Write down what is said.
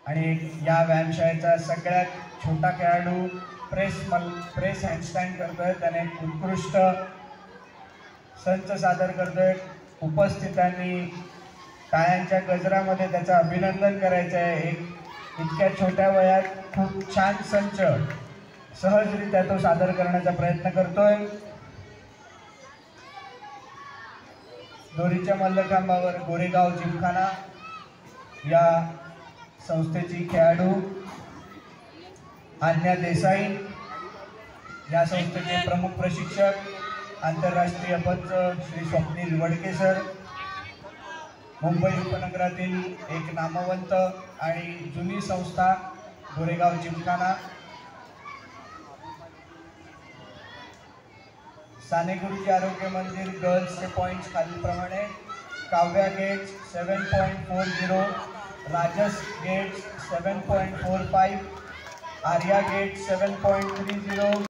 आणि या व्यायामशाळेचा सगळ्यात छोटा खेळाडू प्रेस हँडस्टँड करतोय, त्याने उत्कृष्ट संच सादर करतोय। उपस्थितांनी टाळ्यांच्या गजरामध्ये त्याचं अभिनंदन करायचं आहे। इतक्या छोट्या वयात खूप छान संच सहजरित्या तो सादर करण्याचा प्रयत्न करतोय। दोरीच्या मल्लखांबावर गोरेगाव जिमखाना या संस्थेची खेळाडू आज्ञा देसाई, या संस्थेचे प्रमुख प्रशिक्षक आंतरराष्ट्रीय पंच श्री स्वप्नील वडके सर, मुंबई उपनगरातील एक नामवंत आणि जुनी संस्था गोरेगाव जिमखाना। साने गुरुजी आरोग्य मंदिर गर्ल्सचे पॉइंट्स खालीलप्रमाणे: काव्या गेट्स 7.40, राजस गेट्स 7.45, आर्या गेट्स 7.30।